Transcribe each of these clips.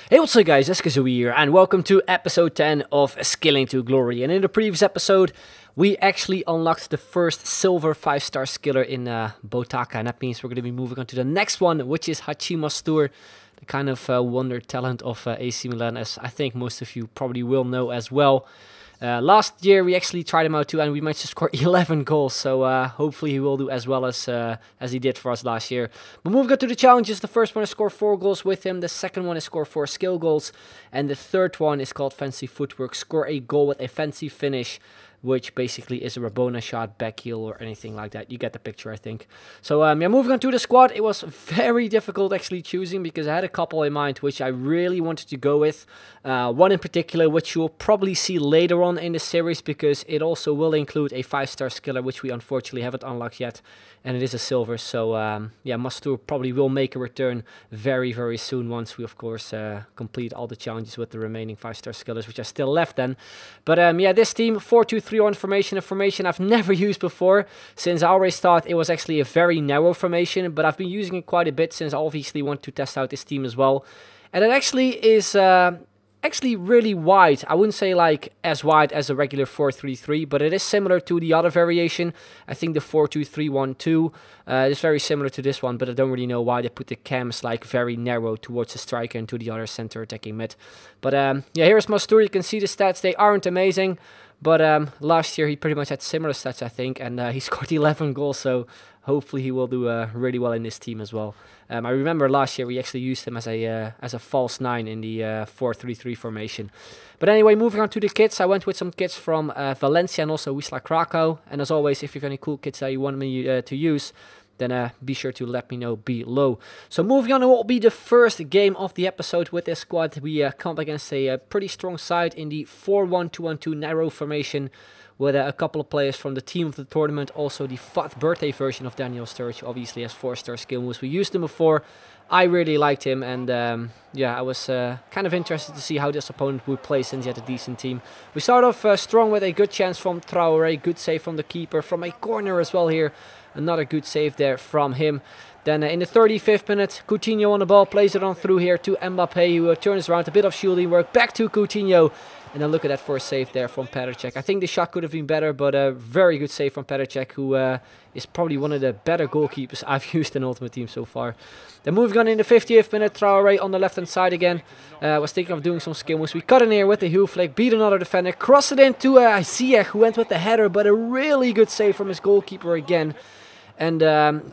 Hey, what's up guys, Eskazoo here, and welcome to episode 10 of Skilling to Glory. And in the previous episode, we actually unlocked the first silver 5-star skiller in Botaka, and that means we're going to be moving on to the next one, which is MASTOUR, the kind of wonder talent of AC Milan, as I think most of you probably will know as well. Last year we actually tried him out too, and we managed to score 11 goals, so hopefully he will do as well as he did for us last year. But moving on to the challenges, the first one is score 4 goals with him, the second one is score 4 skill goals, and the third one is called fancy footwork, score a goal with a fancy finish, which basically is a Rabona shot, back heel, or anything like that. You get the picture, I think. So, yeah, moving on to the squad, it was very difficult actually choosing, because I had a couple in mind which I really wanted to go with. One in particular, which you'll probably see later on in the series, because it also will include a 5-star skiller, which we unfortunately haven't unlocked yet, and it is a silver. So, yeah, MASTOUR probably will make a return very, very soon, once we, of course, complete all the challenges with the remaining 5-star skillers, which are still left then. But, yeah, this team, 4-2-3-1 formation, a formation I've never used before, since I always thought it was actually a very narrow formation, but I've been using it quite a bit since I obviously want to test out this team as well. And it actually is actually really wide. I wouldn't say like as wide as a regular 4-3-3, but it is similar to the other variation. I think the 4-2-3-1-2 is very similar to this one, but I don't really know why they put the cams like very narrow towards the striker and to the other center attacking mid. But yeah, here's MASTOUR. You can see the stats. They aren't amazing, but last year he pretty much had similar stats, I think, and he scored 11 goals, so hopefully he will do really well in this team as well. I remember last year we actually used him as a false 9 in the 4-3-3 formation. But anyway, moving on to the kits, I went with some kits from Valencia and also Wisla Krakow. And as always, if you have any cool kits that you want me to use, then be sure to let me know below. So moving on to what will be the first game of the episode with this squad. We come up against a pretty strong side in the 4-1-2-1-2 narrow formation, with a couple of players from the team of the tournament, also the 5th birthday version of Daniel Sturridge, obviously has 4-star skill moves. We used him before. I really liked him, and yeah, I was kind of interested to see how this opponent would play since he had a decent team. We start off strong with a good chance from Traoré, good save from the keeper, from a corner as well here. Another good save there from him. Then in the 35th minute, Coutinho on the ball, plays it on through here to Mbappé, who turns around, a bit of shielding work, back to Coutinho. And then look at that for a save there from Petr. I think the shot could have been better, but a very good save from Petr, who is probably one of the better goalkeepers I've used in Ultimate Team so far. Then moving on in the 50th minute, Traoré on the left-hand side again. Was thinking of doing some skill moves. We cut in here with the heel flick, beat another defender, cross it into Ziyech, who went with the header, but a really good save from his goalkeeper again. And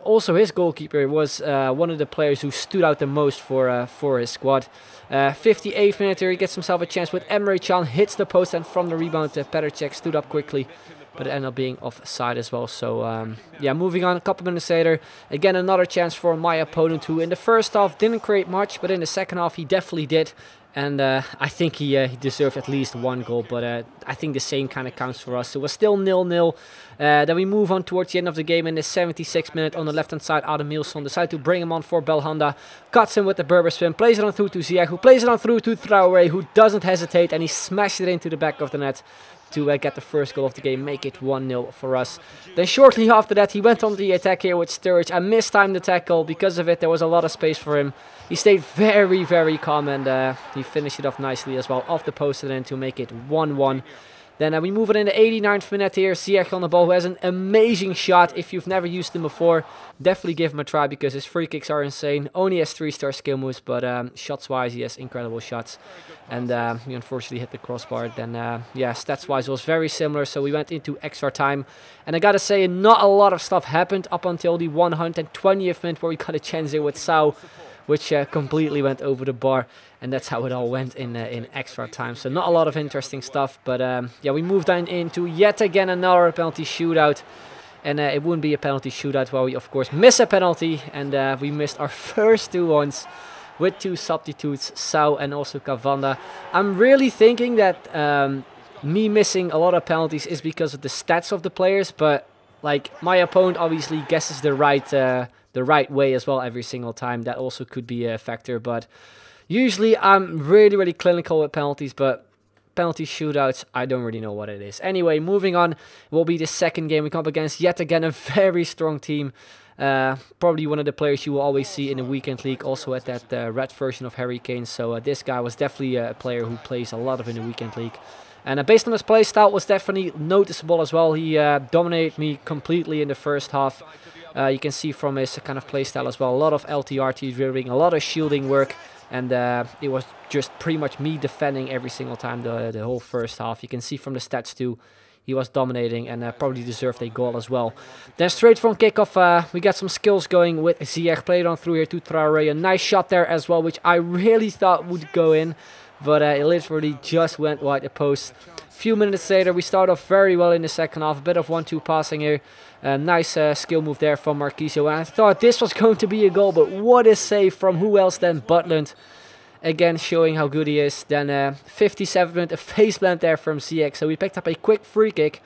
also his goalkeeper was one of the players who stood out the most for his squad. 58th minute here, he gets himself a chance with Emre Can, hits the post, and from the rebound, Petr stood up quickly, but it ended up being offside as well. So yeah, moving on, a couple minutes later, again another chance for my opponent, who in the first half didn't create much, but in the second half he definitely did. And I think he deserved at least 1 goal, but I think the same kind of counts for us. It was still 0-0. Then we move on towards the end of the game in the 76th minute. On the left-hand side, Adam Milson decided to bring him on for Belhanda. Cuts him with the Berber spin, plays it on through to Ziyech, who plays it on through to Traoré, who doesn't hesitate, and he smashed it into the back of the net to get the first goal of the game, make it 1-0 for us. Then shortly after that, he went on the attack here with Sturridge. I mistimed the tackle. Because of it, there was a lot of space for him. He stayed very, very calm, and he finished it off nicely as well, off the post and then to make it 1-1. Then we move it in the 89th minute here. Ziyech on the ball, who has an amazing shot. If you've never used him before, definitely give him a try, because his free kicks are insane. Only has 3-star skill moves, but shots-wise, he has incredible shots. And he unfortunately hit the crossbar. Then, yeah, stats-wise, it was very similar. So we went into extra time. And I gotta say, not a lot of stuff happened up until the 120th minute, where we got a chance here with Sau, which completely went over the bar, and that's how it all went in extra time. So not a lot of interesting stuff, but yeah, we moved on into yet again another penalty shootout, and it wouldn't be a penalty shootout while we of course miss a penalty, and we missed our first 2 ones with 2 substitutes, Sau and also Cavanda. I'm really thinking that me missing a lot of penalties is because of the stats of the players, but like my opponent obviously guesses the right way as well every single time. That also could be a factor, but usually I'm really clinical with penalties, but penalty shootouts, I don't really know what it is. Anyway, moving on, will be the second game. We come up against yet again a very strong team. Probably one of the players you will always see in the weekend league, also at that red version of Harry Kane. So this guy was definitely a player who plays a lot of in the weekend league. And based on his play style, was definitely noticeable as well. He dominated me completely in the first half. You can see from his kind of play style as well. A lot of LTRT dribbling, a lot of shielding work. And it was just pretty much me defending every single time the whole first half. You can see from the stats too. He was dominating and probably deserved a goal as well. Then straight from kickoff, we got some skills going with Ziyech. Played on through here to Traoré. A nice shot there as well, which I really thought would go in. But it literally just went wide the post. A few minutes later, we start off very well in the second half. A bit of 1-2 passing here. Nice skill move there from Marquisio. And I thought this was going to be a goal, but what a save from who else than Butland. Again, showing how good he is. Then 57th minute, a face plant there from Ziyech. So we picked up a quick free kick.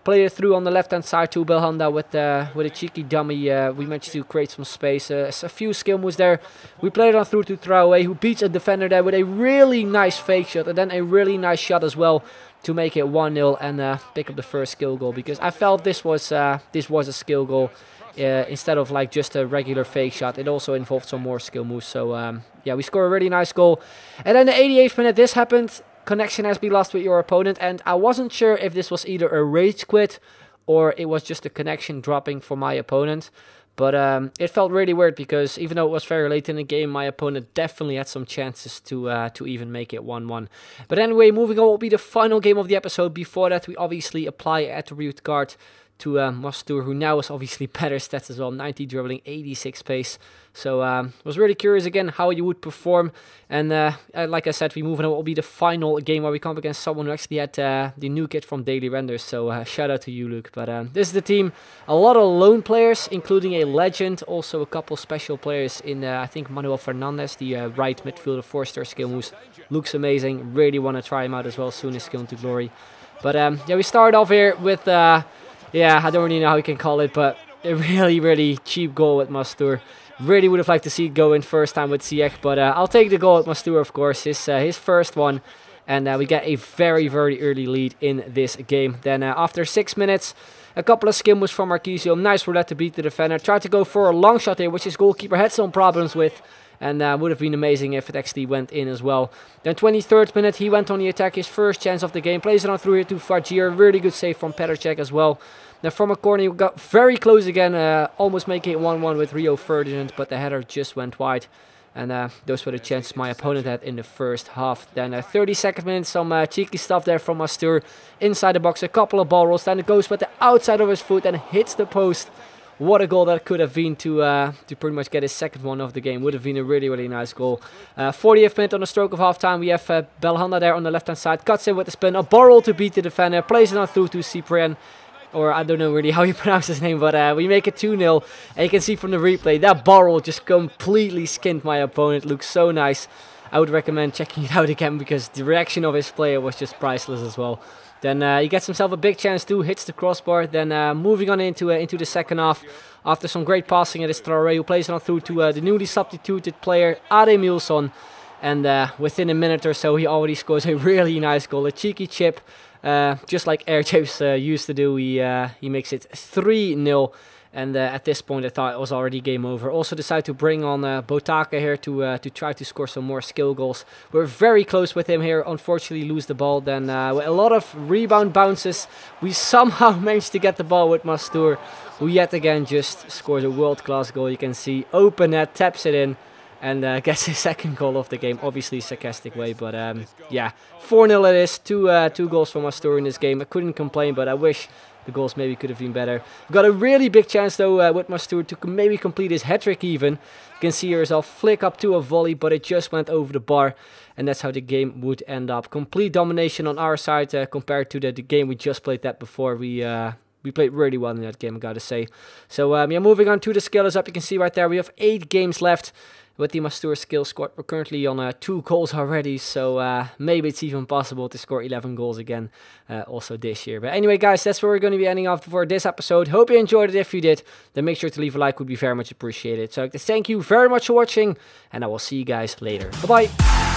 Played it through on the left-hand side to Belhanda with a cheeky dummy. We managed to create some space. A few skill moves there. We played it on through to Traoré, who beats a defender there with a really nice fake shot. And then a really nice shot as well to make it 1-0 and pick up the first skill goal. Because I felt this was a skill goal. Instead of like just a regular fake shot, it also involved some more skill moves. So yeah, we score a really nice goal. And then the 88th minute, this happened. Connection has been lost with your opponent, and I wasn't sure if this was either a rage quit or it was just a connection dropping for my opponent. But it felt really weird because even though it was very late in the game, my opponent definitely had some chances to even make it 1-1. But anyway, moving on will be the final game of the episode. Before that, we obviously apply attribute card to MASTOUR, who now is obviously better stats as well. 90 dribbling, 86 pace. So was really curious again how you would perform. And like I said, we move on. It will be the final game where we come up against someone who actually had the new kit from Daily Renders. So shout out to you, Luke. But this is the team. A lot of lone players, including a legend. Also a couple special players in, I think, Manuel Fernandez, the right midfielder, 4-star skill moves. Looks amazing. Really want to try him out as well soon as Skill into Glory. But yeah, we start off here with... yeah, I don't really know how you can call it, but a really, really cheap goal with MASTOUR. Really would have liked to see it go in first time with Ziyech, but I'll take the goal with MASTOUR, of course. His first one, and we get a very, very early lead in this game. Then after 6 minutes, a couple of skill moves from Marquisio. Nice roulette to beat the defender. Tried to go for a long shot here, which his goalkeeper had some problems with. And would have been amazing if it actually went in as well. Then 23rd minute, he went on the attack. His first chance of the game. Plays it on through here to Fajir. Really good save from Petr as well. Then from a corner, he got very close again. Almost making it 1-1 with Rio Ferdinand. But the header just went wide. And those were the chances my opponent had in the first half. Then 32nd minute, some cheeky stuff there from MASTOUR. Inside the box, a couple of ball rolls. Then it goes with the outside of his foot and hits the post. What a goal that could have been to pretty much get his second one of the game. Would have been a really, really nice goal. 40th minute on the stroke of half-time. We have Belhanda there on the left-hand side. Cuts in with the spin. A barrel to beat the defender. Plays it on through to Cyprien. Or I don't know really how you pronounce his name. But we make it 2-0. And you can see from the replay, that barrel just completely skinned my opponent. Looks so nice. I would recommend checking it out again because the reaction of his player was just priceless as well. Then he gets himself a big chance too, hits the crossbar. Then moving on into the second half. After some great passing, it is Traoré who plays it on through to the newly substituted player, Ademilson. And within a minute or so, he already scores a really nice goal. A cheeky chip, just like Air Japes used to do. He makes it 3-0. And at this point, I thought it was already game over. Also decided to bring on Botaka here to try to score some more skill goals. We're very close with him here. Unfortunately, lose the ball. Then with a lot of rebound bounces, we somehow managed to get the ball with MASTOUR, who yet again just scores a world-class goal. You can see open net, taps it in, and gets his second goal of the game. Obviously, sarcastic way, but yeah, 4-0 it is. Two goals for MASTOUR in this game. I couldn't complain, but I wish the goals maybe could have been better. We've got a really big chance though with MASTOUR to maybe complete his hat-trick even. You can see here I'll flick up to a volley, but it just went over the bar. And that's how the game would end up. Complete domination on our side compared to the game we just played that before. We played really well in that game, I gotta say. So yeah, moving on to the skills up. You can see right there we have 8 games left. With the MASTOUR skill squad, we're currently on 2 goals already, so maybe it's even possible to score 11 goals again also this year. But anyway, guys, that's where we're going to be ending off for this episode. Hope you enjoyed it. If you did, then make sure to leave a like, would be very much appreciated. So I'd like to thank you very much for watching, and I will see you guys later. Bye-bye!